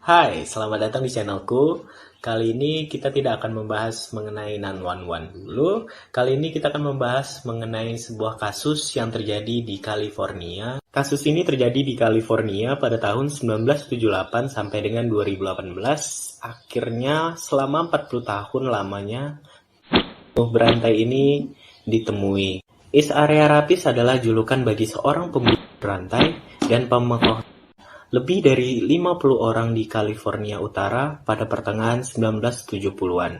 Hai, selamat datang di channelku. Kali ini kita tidak akan membahas mengenai 911 dulu. Kali ini kita akan membahas mengenai sebuah kasus yang terjadi di California. Kasus ini terjadi di California pada tahun 1978 sampai dengan 2018. Akhirnya selama 40 tahun lamanya berantai ini ditemui. East Area Rapist adalah julukan bagi seorang pembunuh berantai dan pemerkosa lebih dari 50 orang di California Utara pada pertengahan 1970-an.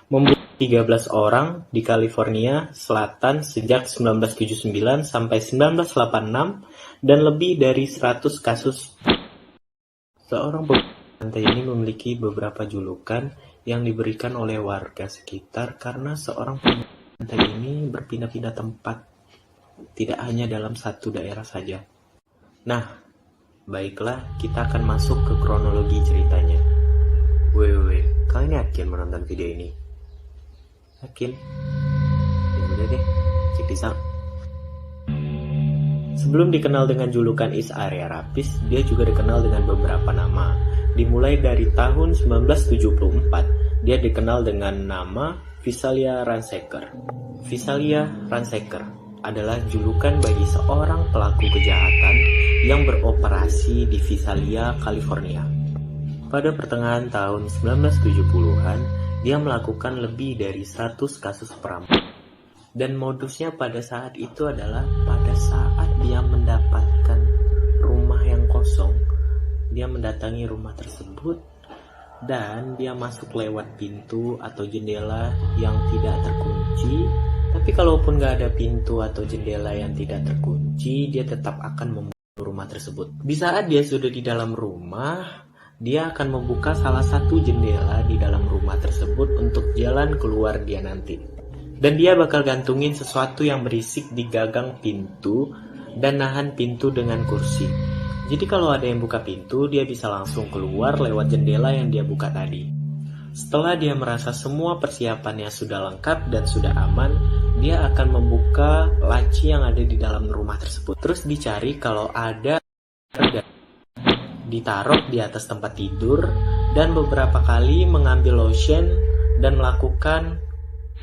Membunuh 13 orang di California Selatan sejak 1979 sampai 1986 dan lebih dari 100 kasus. Seorang pembunuh ini memiliki beberapa julukan yang diberikan oleh warga sekitar karena seorang pembunuh ini berpindah-pindah tempat, tidak hanya dalam satu daerah saja. Nah, baiklah, kita akan masuk ke kronologi ceritanya. Weh, kalian yakin menonton video ini? Yakin? Ya udah deh, check this out. Sebelum dikenal dengan julukan East Area Rapist, dia juga dikenal dengan beberapa nama. Dimulai dari tahun 1974, dia dikenal dengan nama Visalia Ransacker. Visalia Ransacker adalah julukan bagi seorang pelaku kejahatan yang beroperasi di Visalia, California. Pada pertengahan tahun 1970-an, dia melakukan lebih dari 100 kasus perampokan. Dan modusnya pada saat itu adalah pada saat dia mendapatkan rumah yang kosong, dia mendatangi rumah tersebut dan dia masuk lewat pintu atau jendela yang tidak terkunci. Tapi kalaupun gak ada pintu atau jendela yang tidak terkunci, dia tetap akan membuka rumah tersebut. Di saat dia sudah di dalam rumah, dia akan membuka salah satu jendela di dalam rumah tersebut untuk jalan keluar dia nanti. Dan dia bakal gantungin sesuatu yang berisik di gagang pintu dan nahan pintu dengan kursi. Jadi kalau ada yang buka pintu, dia bisa langsung keluar lewat jendela yang dia buka tadi. Setelah dia merasa semua persiapannya sudah lengkap dan sudah aman, dia akan membuka laci yang ada di dalam rumah tersebut. Terus dicari kalau ada, ditaruh di atas tempat tidur, dan beberapa kali mengambil lotion dan melakukan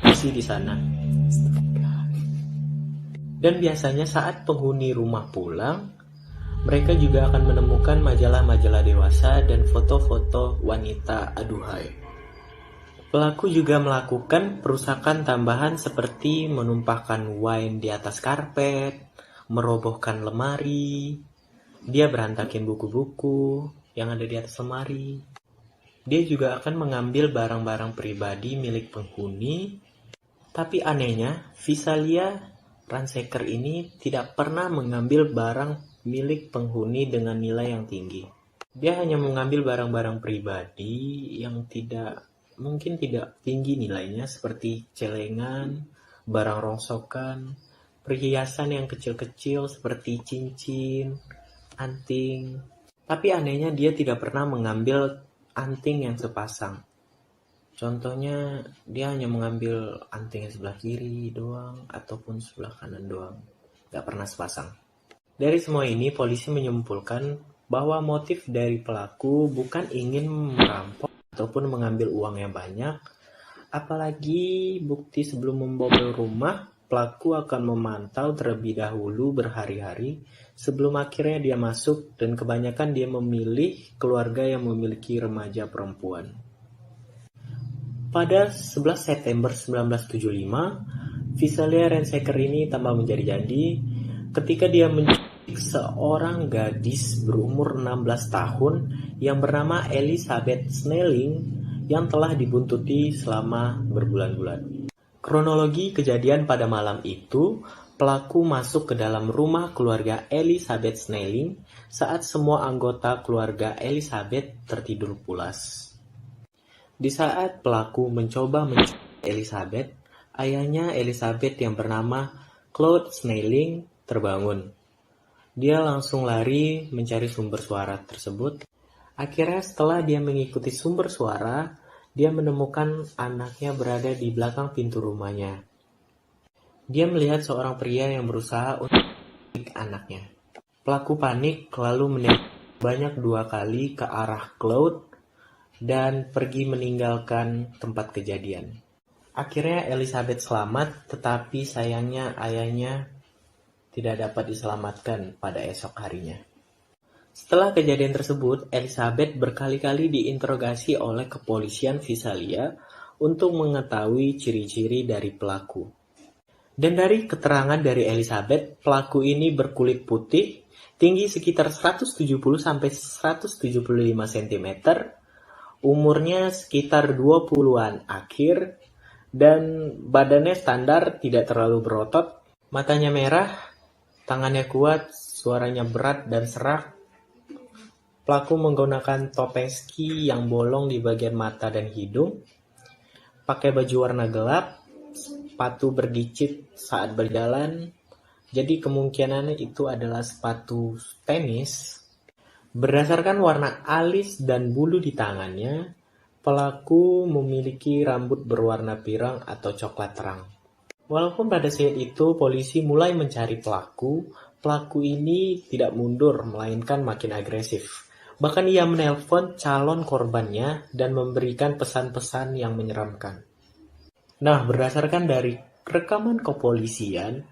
isi di sana. Dan biasanya saat penghuni rumah pulang, mereka juga akan menemukan majalah-majalah dewasa dan foto-foto wanita aduhai. Pelaku juga melakukan perusakan tambahan seperti menumpahkan wine di atas karpet, merobohkan lemari, dia berantakin buku-buku yang ada di atas lemari. Dia juga akan mengambil barang-barang pribadi milik penghuni, tapi anehnya, Visalia Ransacker ini tidak pernah mengambil barang milik penghuni dengan nilai yang tinggi. Dia hanya mengambil barang-barang pribadi yang mungkin tidak tinggi nilainya seperti celengan, barang rongsokan, perhiasan yang kecil-kecil seperti cincin, anting. Tapi anehnya dia tidak pernah mengambil anting yang sepasang. Contohnya dia hanya mengambil anting yang sebelah kiri doang ataupun sebelah kanan doang. Gak pernah sepasang. Dari semua ini polisi menyimpulkan bahwa motif dari pelaku bukan ingin merampok ataupun mengambil uang yang banyak, apalagi bukti sebelum membobol rumah, pelaku akan memantau terlebih dahulu berhari-hari sebelum akhirnya dia masuk, dan kebanyakan dia memilih keluarga yang memiliki remaja perempuan. Pada 11 September 1975, Visalia Ransacker ini tambah menjadi-jadi ketika dia menculik seorang gadis berumur 16 tahun yang bernama Elizabeth Snelling yang telah dibuntuti selama berbulan-bulan. Kronologi kejadian pada malam itu, pelaku masuk ke dalam rumah keluarga Elizabeth Snelling saat semua anggota keluarga Elizabeth tertidur pulas. Di saat pelaku mencoba menculik Elizabeth, ayahnya Elizabeth yang bernama Claude Snelling terbangun. Dia langsung lari mencari sumber suara tersebut. Akhirnya setelah dia mengikuti sumber suara, dia menemukan anaknya berada di belakang pintu rumahnya. Dia melihat seorang pria yang berusaha untuk menculik anaknya. Pelaku panik lalu menembak banyak 2 kali ke arah Cloud dan pergi meninggalkan tempat kejadian. Akhirnya Elizabeth selamat, tetapi sayangnya ayahnya tidak dapat diselamatkan pada esok harinya. Setelah kejadian tersebut, Elizabeth berkali-kali diinterogasi oleh kepolisian Visalia untuk mengetahui ciri-ciri dari pelaku. Dan dari keterangan dari Elizabeth, pelaku ini berkulit putih, tinggi sekitar 170-175 cm, umurnya sekitar 20-an akhir, dan badannya standar tidak terlalu berotot, matanya merah, tangannya kuat, suaranya berat dan serak. Pelaku menggunakan topeng ski yang bolong di bagian mata dan hidung, pakai baju warna gelap, sepatu bergicit saat berjalan, jadi kemungkinan itu adalah sepatu tenis. Berdasarkan warna alis dan bulu di tangannya, pelaku memiliki rambut berwarna pirang atau coklat terang. Walaupun pada saat itu polisi mulai mencari pelaku ini tidak mundur melainkan makin agresif. Bahkan ia menelpon calon korbannya dan memberikan pesan-pesan yang menyeramkan. Nah, berdasarkan dari rekaman kepolisian,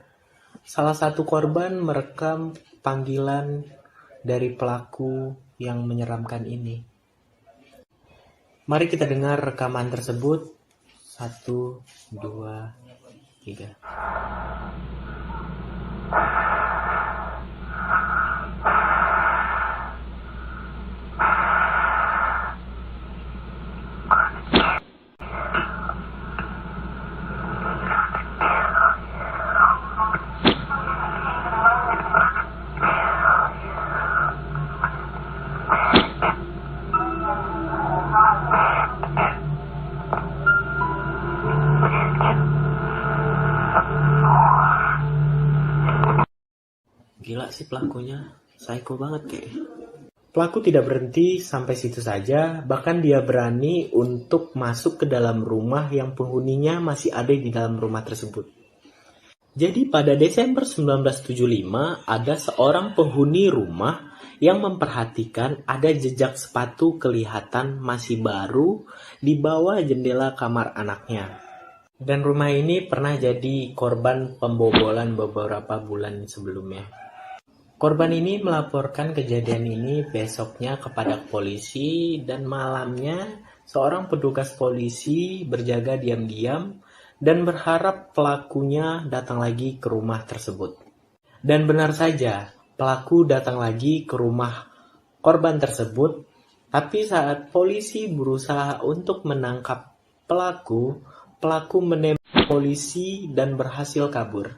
salah satu korban merekam panggilan dari pelaku yang menyeramkan ini. Mari kita dengar rekaman tersebut. 1, 2, 3. Gila sih pelakunya, psycho banget kayaknya. Pelaku tidak berhenti sampai situ saja, bahkan dia berani untuk masuk ke dalam rumah yang penghuninya masih ada di dalam rumah tersebut. Jadi pada Desember 1975, ada seorang penghuni rumah yang memperhatikan ada jejak sepatu kelihatan masih baru di bawah jendela kamar anaknya. Dan rumah ini pernah jadi korban pembobolan beberapa bulan sebelumnya. Korban ini melaporkan kejadian ini besoknya kepada polisi dan malamnya seorang petugas polisi berjaga diam-diam dan berharap pelakunya datang lagi ke rumah tersebut. Dan benar saja, pelaku datang lagi ke rumah korban tersebut, tapi saat polisi berusaha untuk menangkap pelaku menembak polisi dan berhasil kabur.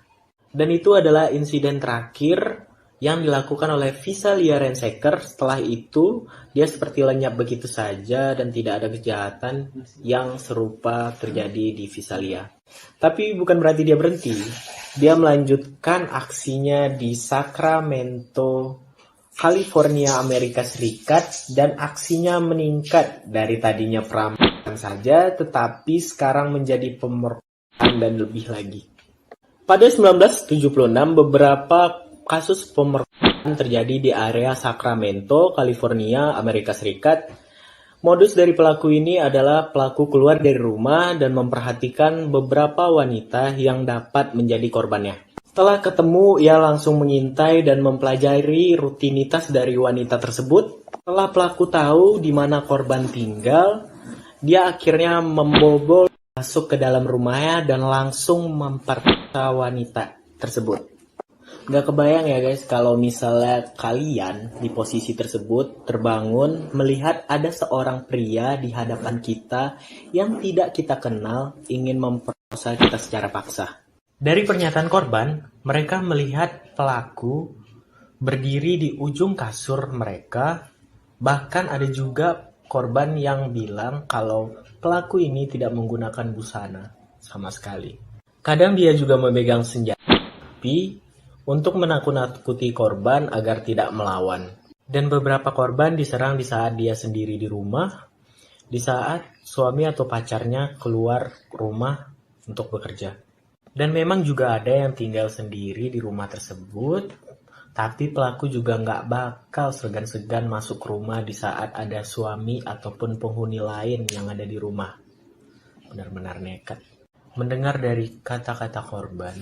Dan itu adalah insiden terakhir yang dilakukan oleh Visalia Rainmaker. Setelah itu, dia seperti lenyap begitu saja dan tidak ada kejahatan yang serupa terjadi di Visalia. Tapi bukan berarti dia berhenti. Dia melanjutkan aksinya di Sacramento, California, Amerika Serikat, dan aksinya meningkat dari tadinya perampokan saja, tetapi sekarang menjadi pemerkosaan dan lebih lagi. Pada 1976, beberapa kasus pemerkosaan terjadi di area Sacramento, California, Amerika Serikat. Modus dari pelaku ini adalah pelaku keluar dari rumah dan memperhatikan beberapa wanita yang dapat menjadi korbannya. Setelah ketemu, ia langsung mengintai dan mempelajari rutinitas dari wanita tersebut. Setelah pelaku tahu di mana korban tinggal, dia akhirnya membobol masuk ke dalam rumahnya dan langsung memperkosa wanita tersebut. Gak kebayang ya guys, kalau misalnya kalian di posisi tersebut terbangun melihat ada seorang pria di hadapan kita yang tidak kita kenal ingin memperkosa kita secara paksa. Dari pernyataan korban, mereka melihat pelaku berdiri di ujung kasur mereka. Bahkan ada juga korban yang bilang kalau pelaku ini tidak menggunakan busana sama sekali. Kadang dia juga memegang senjata api untuk menakut-nakuti korban agar tidak melawan. Dan beberapa korban diserang di saat dia sendiri di rumah, di saat suami atau pacarnya keluar rumah untuk bekerja. Dan memang juga ada yang tinggal sendiri di rumah tersebut, Tapi pelaku juga nggak bakal segan-segan masuk rumah di saat ada suami ataupun penghuni lain yang ada di rumah. Benar-benar nekat. Mendengar dari kata-kata korban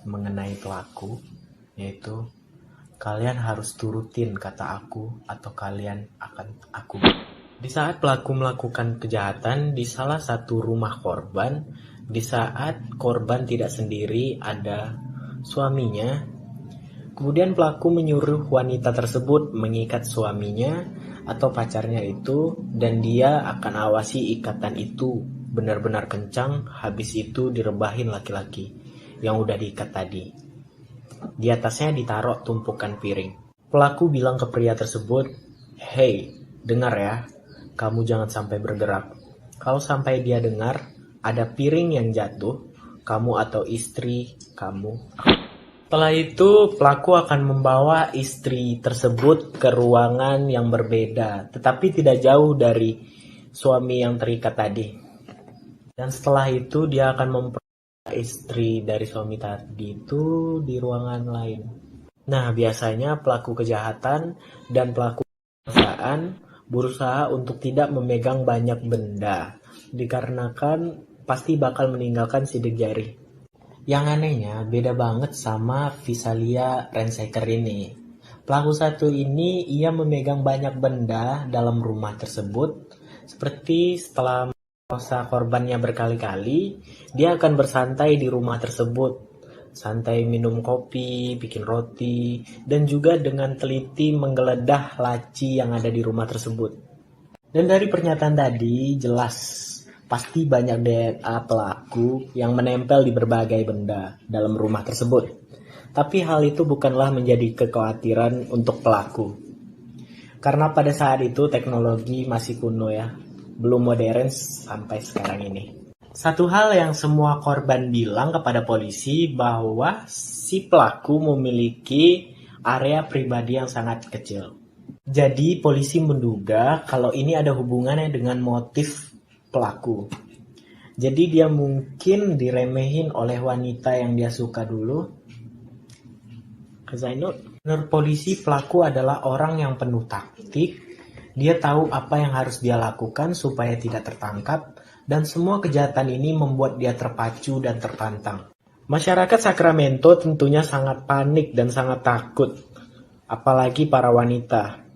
mengenai pelaku, yaitu kalian harus turutin kata aku atau kalian akan aku. Di saat pelaku melakukan kejahatan di salah satu rumah korban, di saat korban tidak sendiri ada suaminya, kemudian pelaku menyuruh wanita tersebut mengikat suaminya atau pacarnya itu, dan dia akan awasi ikatan itu benar-benar kencang, habis itu direbahin laki-laki yang udah diikat tadi. Di atasnya ditaruh tumpukan piring. Pelaku bilang ke pria tersebut, "Hey, dengar ya, kamu jangan sampai bergerak. Kalau sampai dia dengar, ada piring yang jatuh, kamu atau istri kamu." Setelah itu, pelaku akan membawa istri tersebut ke ruangan yang berbeda, tetapi tidak jauh dari suami yang terikat tadi. Dan setelah itu, dia akan istri dari suami tadi itu di ruangan lain. Nah, biasanya pelaku kejahatan dan pelaku perusahaan berusaha untuk tidak memegang banyak benda, dikarenakan pasti bakal meninggalkan sidik jari. Yang anehnya, beda banget sama Visalia Rainmaker ini. Pelaku satu ini, ia memegang banyak benda dalam rumah tersebut, seperti setelah merkosa korbannya berkali-kali, dia akan bersantai di rumah tersebut. Santai minum kopi, bikin roti, dan juga dengan teliti menggeledah laci yang ada di rumah tersebut. Dan dari pernyataan tadi, jelas pasti banyak DNA pelaku yang menempel di berbagai benda dalam rumah tersebut. Tapi hal itu bukanlah menjadi kekhawatiran untuk pelaku. Karena pada saat itu teknologi masih kuno ya, belum modern sampai sekarang ini. Satu hal yang semua korban bilang kepada polisi bahwa si pelaku memiliki area pribadi yang sangat kecil. Jadi polisi menduga kalau ini ada hubungannya dengan motif pelaku. Jadi dia mungkin diremehin oleh wanita yang dia suka dulu. Menurut polisi, pelaku adalah orang yang penuh taktik. Dia tahu apa yang harus dia lakukan supaya tidak tertangkap, dan semua kejahatan ini membuat dia terpacu dan tertantang. Masyarakat Sacramento tentunya sangat panik dan sangat takut, apalagi para wanita.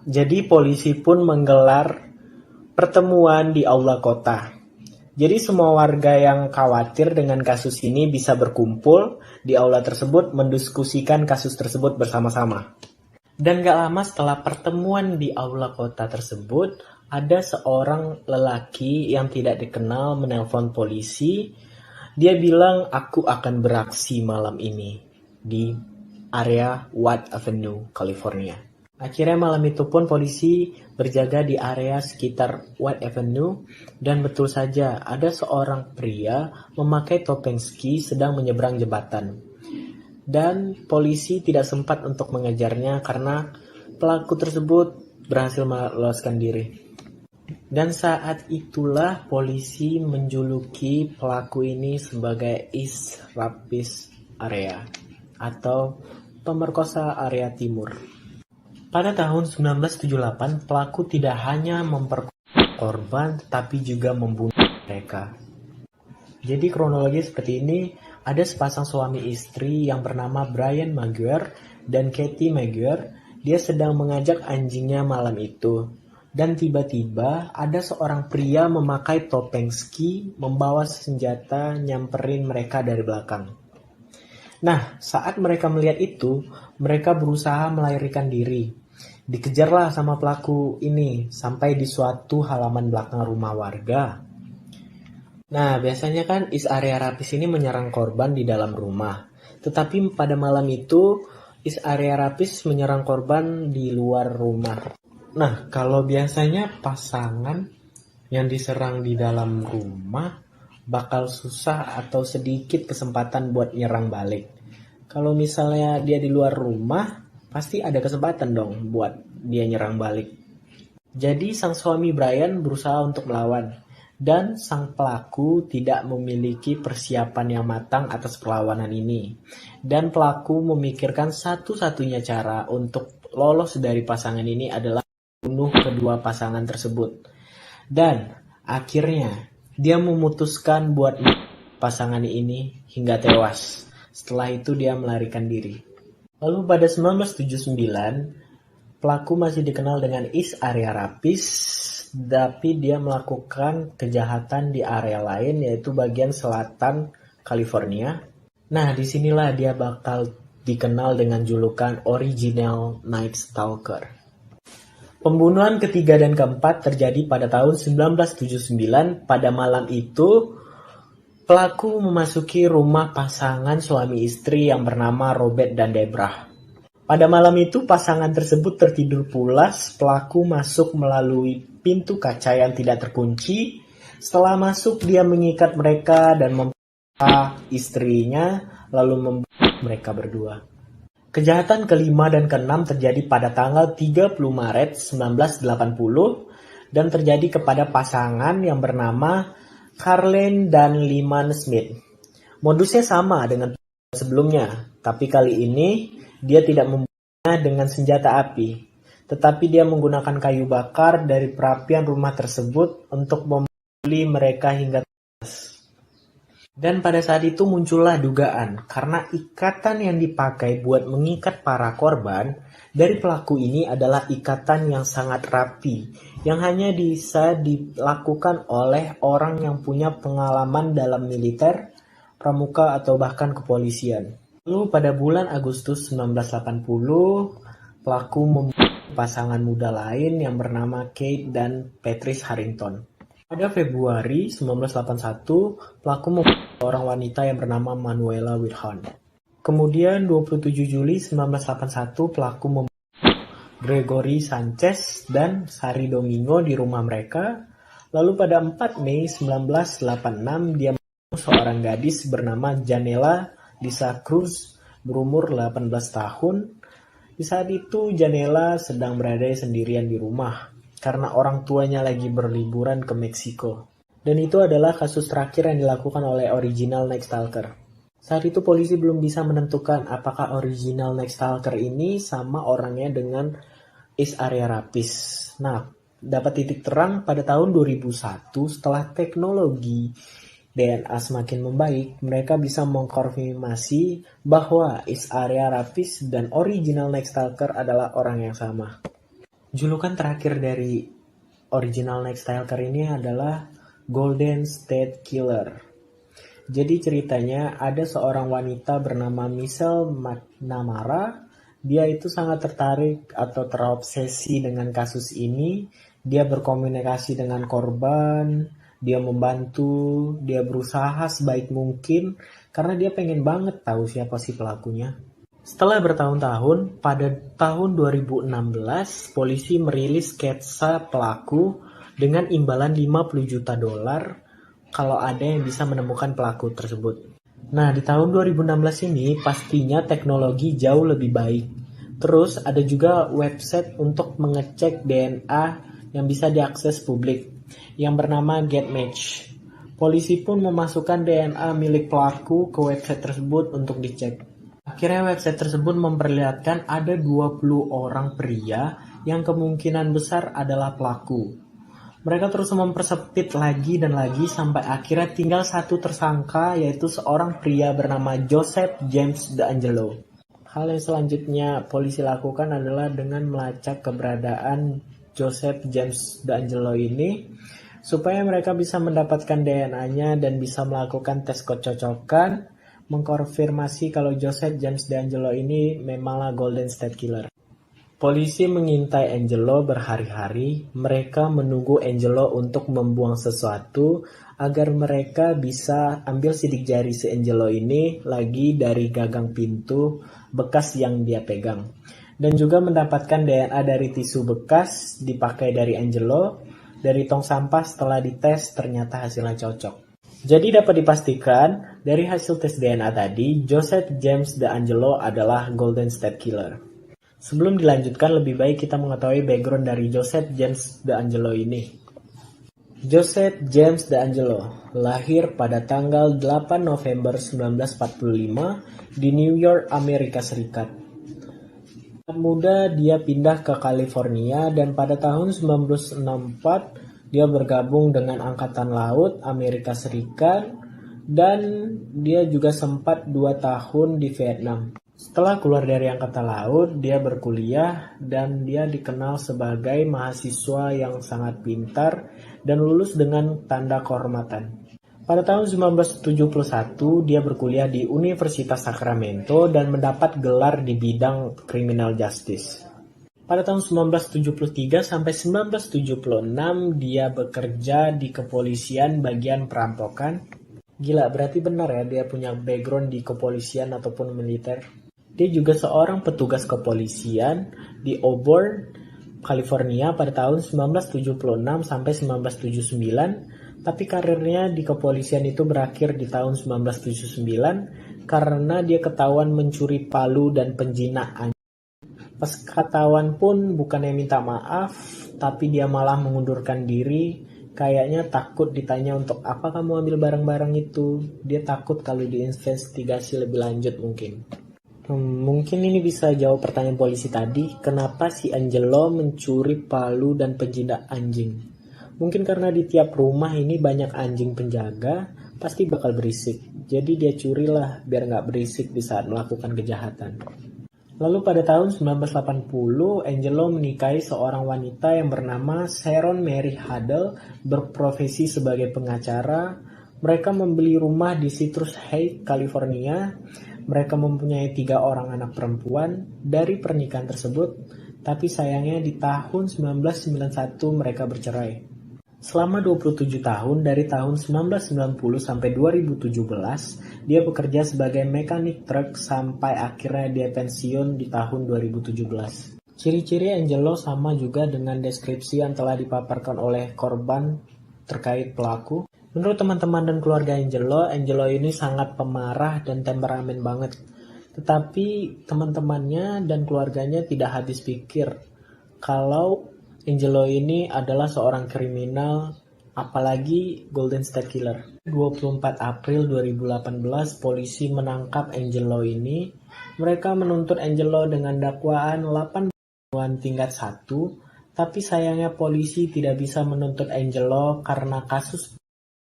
Jadi polisi pun menggelar pertemuan di aula kota. Jadi semua warga yang khawatir dengan kasus ini bisa berkumpul di aula tersebut mendiskusikan kasus tersebut bersama-sama. Dan gak lama setelah pertemuan di aula kota tersebut, ada seorang lelaki yang tidak dikenal menelpon polisi. Dia bilang, "Aku akan beraksi malam ini di area Watt Avenue, California." Akhirnya malam itu pun polisi berjaga di area sekitar Watt Avenue, dan betul saja ada seorang pria memakai topeng ski sedang menyeberang jembatan. Dan polisi tidak sempat untuk mengejarnya karena pelaku tersebut berhasil meloloskan diri. Dan saat itulah polisi menjuluki pelaku ini sebagai East Rapist Area atau pemerkosa area timur. Pada tahun 1978, pelaku tidak hanya memperkosa korban tapi juga membunuh mereka. Jadi kronologi seperti ini. Ada sepasang suami istri yang bernama Brian Maguire dan Katie Maguire. Dia sedang mengajak anjingnya malam itu. Dan tiba-tiba ada seorang pria memakai topeng ski membawa senjata nyamperin mereka dari belakang. Nah, saat mereka melihat itu, mereka berusaha melarikan diri. Dikejarlah sama pelaku ini sampai di suatu halaman belakang rumah warga. Nah, biasanya kan East Area Rapist ini menyerang korban di dalam rumah. Tetapi pada malam itu, East Area Rapist menyerang korban di luar rumah. Nah, kalau biasanya pasangan yang diserang di dalam rumah bakal susah atau sedikit kesempatan buat nyerang balik. Kalau misalnya dia di luar rumah, pasti ada kesempatan dong buat dia nyerang balik. Jadi sang suami Brian berusaha untuk melawan. Dan sang pelaku tidak memiliki persiapan yang matang atas perlawanan ini. Dan pelaku memikirkan satu-satunya cara untuk lolos dari pasangan ini adalah membunuh kedua pasangan tersebut. Dan akhirnya dia memutuskan buat pasangan ini hingga tewas. Setelah itu dia melarikan diri. Lalu pada 1979, pelaku masih dikenal dengan East Area Rapist, tapi dia melakukan kejahatan di area lain, yaitu bagian selatan California. Nah, disinilah dia bakal dikenal dengan julukan Original Night Stalker. Pembunuhan ketiga dan keempat terjadi pada tahun 1979. Pada malam itu, pelaku memasuki rumah pasangan suami istri yang bernama Robert dan Deborah. Pada malam itu, pasangan tersebut tertidur pulas. Pelaku masuk melalui pintu kaca yang tidak terkunci. Setelah masuk, dia mengikat mereka dan membunuh istrinya, lalu membunuh mereka berdua. Kejahatan kelima dan keenam terjadi pada tanggal 30 Maret 1980 dan terjadi kepada pasangan yang bernama Carlene dan Lyman Smith. Modusnya sama dengan sebelumnya, tapi kali ini dia tidak membunuhnya dengan senjata api, tetapi dia menggunakan kayu bakar dari perapian rumah tersebut untuk memukuli mereka hingga tewas. Dan pada saat itu muncullah dugaan, karena ikatan yang dipakai buat mengikat para korban dari pelaku ini adalah ikatan yang sangat rapi, yang hanya bisa dilakukan oleh orang yang punya pengalaman dalam militer, pramuka, atau bahkan kepolisian. Lalu pada bulan Agustus 1980, pelaku membunuh pasangan muda lain yang bernama Kate dan Patrice Harrington. Pada Februari 1981, pelaku membunuh seorang wanita yang bernama Manuela Wilhelm. Kemudian 27 Juli 1981, pelaku membunuh Gregory Sanchez dan Sari Domingo di rumah mereka. Lalu pada 4 Mei 1986, dia membunuh seorang gadis bernama Janela Lisa Cruz berumur 18 tahun. Di saat itu Janela sedang berada sendirian di rumah karena orang tuanya lagi berliburan ke Meksiko. Dan itu adalah kasus terakhir yang dilakukan oleh Original Night Stalker. Saat itu polisi belum bisa menentukan apakah Original Night Stalker ini sama orangnya dengan East Area Rapist. Nah, dapat titik terang pada tahun 2001 setelah teknologi DNA semakin membaik, mereka bisa mengkonfirmasi bahwa East Area Rapist dan Original Night Stalker adalah orang yang sama. Julukan terakhir dari Original Night Stalker ini adalah Golden State Killer. Jadi ceritanya ada seorang wanita bernama Michelle McNamara. Dia itu sangat tertarik atau terobsesi dengan kasus ini. Dia berkomunikasi dengan korban, dia membantu, dia berusaha sebaik mungkin karena dia pengen banget tahu siapa si pelakunya. Setelah bertahun-tahun, pada tahun 2016, polisi merilis sketsa pelaku dengan imbalan $50 juta kalau ada yang bisa menemukan pelaku tersebut. Nah, di tahun 2016 ini pastinya teknologi jauh lebih baik. Terus ada juga website untuk mengecek DNA yang bisa diakses publik yang bernama GetMatch. Polisi pun memasukkan DNA milik pelaku ke website tersebut untuk dicek. Akhirnya website tersebut memperlihatkan ada 20 orang pria yang kemungkinan besar adalah pelaku. Mereka terus mempersempit lagi dan lagi sampai akhirnya tinggal satu tersangka, yaitu seorang pria bernama Joseph James DeAngelo. Hal yang selanjutnya polisi lakukan adalah dengan melacak keberadaan Joseph James DeAngelo ini supaya mereka bisa mendapatkan DNA-nya dan bisa melakukan tes kecocokan mengkonfirmasi kalau Joseph James DeAngelo ini memanglah Golden State Killer. Polisi mengintai Angelo berhari-hari. Mereka menunggu Angelo untuk membuang sesuatu agar mereka bisa ambil sidik jari si Angelo ini lagi dari gagang pintu bekas yang dia pegang. Dan juga mendapatkan DNA dari tisu bekas dipakai dari Angelo, dari tong sampah setelah dites ternyata hasilnya cocok. Jadi dapat dipastikan dari hasil tes DNA tadi, Joseph James DeAngelo adalah Golden State Killer. Sebelum dilanjutkan, lebih baik kita mengetahui background dari Joseph James DeAngelo ini. Joseph James DeAngelo lahir pada tanggal 8 November 1945 di New York, Amerika Serikat. Saat muda dia pindah ke California dan pada tahun 1964 dia bergabung dengan Angkatan Laut Amerika Serikat dan dia juga sempat 2 tahun di Vietnam. Setelah keluar dari Angkatan Laut, dia berkuliah dan dia dikenal sebagai mahasiswa yang sangat pintar dan lulus dengan tanda kehormatan. Pada tahun 1971, dia berkuliah di Universitas Sacramento dan mendapat gelar di bidang criminal justice. Pada tahun 1973 sampai 1976, dia bekerja di kepolisian bagian perampokan. Gila, berarti benar ya dia punya background di kepolisian ataupun militer. Dia juga seorang petugas kepolisian di Auburn, California pada tahun 1976 sampai 1979, tapi karirnya di kepolisian itu berakhir di tahun 1979 karena dia ketahuan mencuri palu dan penjinaan. Pas ketahuan pun bukannya minta maaf, tapi dia malah mengundurkan diri. Kayaknya takut ditanya untuk apa kamu ambil barang-barang itu. Dia takut kalau diinvestigasi lebih lanjut mungkin. Mungkin ini bisa jawab pertanyaan polisi tadi, kenapa si Angelo mencuri palu dan penjinak anjing? Mungkin karena di tiap rumah ini banyak anjing penjaga, pasti bakal berisik. Jadi dia curilah biar nggak berisik di saat melakukan kejahatan. Lalu pada tahun 1980, Angelo menikahi seorang wanita yang bernama Sharon Mary Huddle, berprofesi sebagai pengacara. Mereka membeli rumah di Citrus Heights, California. Mereka mempunyai 3 orang anak perempuan dari pernikahan tersebut, tapi sayangnya di tahun 1991 mereka bercerai. Selama 27 tahun, dari tahun 1990 sampai 2017, dia bekerja sebagai mekanik truk sampai akhirnya dia pensiun di tahun 2017. Ciri-ciri Angelo sama juga dengan deskripsi yang telah dipaparkan oleh korban terkait pelaku. Menurut teman-teman dan keluarga Angelo ini sangat pemarah dan temperamen banget. Tetapi teman-temannya dan keluarganya tidak habis pikir kalau Angelo ini adalah seorang kriminal, apalagi Golden State Killer. 24 April 2018, polisi menangkap Angelo ini. Mereka menuntut Angelo dengan dakwaan 8 pembunuhan tingkat 1, tapi sayangnya polisi tidak bisa menuntut Angelo karena kasus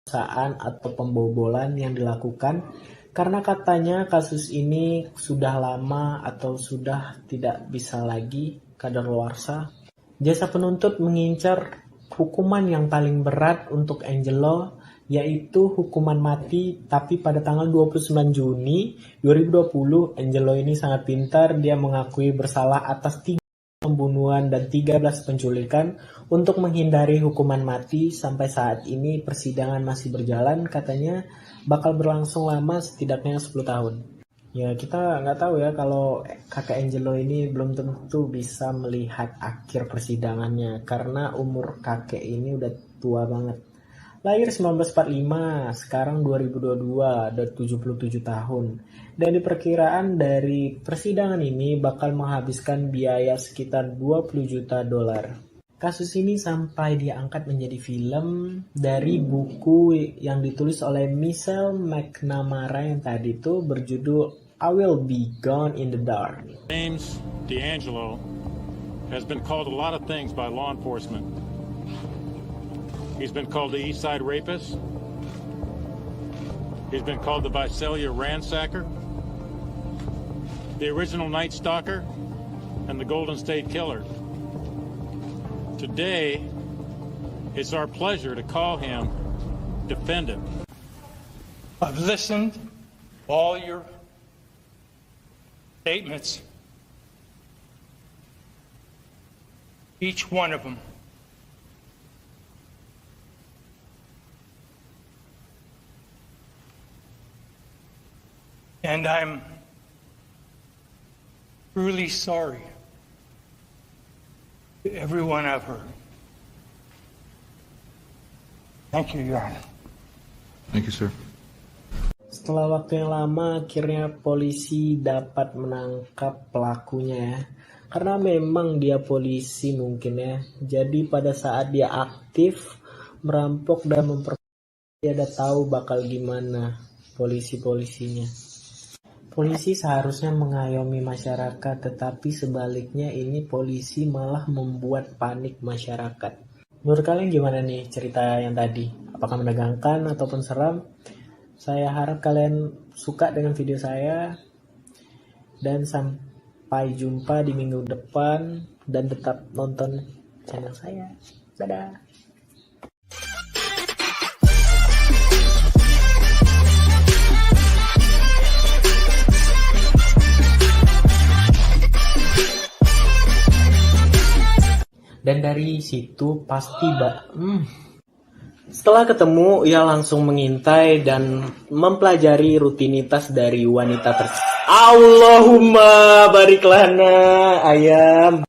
atau pembobolan yang dilakukan, karena katanya kasus ini sudah lama atau sudah tidak bisa lagi kadaluarsa. Jasa penuntut mengincar hukuman yang paling berat untuk Angelo, yaitu hukuman mati, tapi pada tanggal 29 Juni 2020 Angelo ini sangat pintar. Dia mengakui bersalah atas 3 pembunuhan dan 13 penculikan untuk menghindari hukuman mati. Sampai saat ini persidangan masih berjalan, katanya bakal berlangsung lama, setidaknya 10 tahun. Ya kita nggak tahu ya, kalau kakak Angelo ini belum tentu bisa melihat akhir persidangannya karena umur kakek ini udah tua banget. Lahir 1945, sekarang 2022, udah 77 tahun. Dan diperkiraan dari persidangan ini bakal menghabiskan biaya sekitar 20 juta dolar. Kasus ini sampai diangkat menjadi film dari buku yang ditulis oleh Michelle McNamara yang tadi itu berjudul I Will Be Gone in the Dark. James DeAngelo has been called a lot of things by law enforcement. He's been called the East Side Rapist. He's been called the Visalia Ransacker, the original Night Stalker, and the Golden State Killer. Today, it's our pleasure to call him defendant. I've listened to all your statements, each one of them. And I'm truly sorry to everyone I've heard. Thank you, Your Honor. Thank you, sir. Setelah waktu yang lama, akhirnya polisi dapat menangkap pelakunya ya. Karena memang dia polisi mungkin ya. Jadi pada saat dia aktif merampok dan tiada tahu bakal gimana polisinya. Polisi seharusnya mengayomi masyarakat, tetapi sebaliknya ini polisi malah membuat panik masyarakat. Menurut kalian gimana nih cerita yang tadi? Apakah menegangkan ataupun seram? Saya harap kalian suka dengan video saya. Dan sampai jumpa di minggu depan. Dan tetap nonton channel saya. Dadah! Dan dari situ pasti setelah ketemu, ia langsung mengintai dan mempelajari rutinitas dari wanita tersebut. Allahumma barik lana ayam.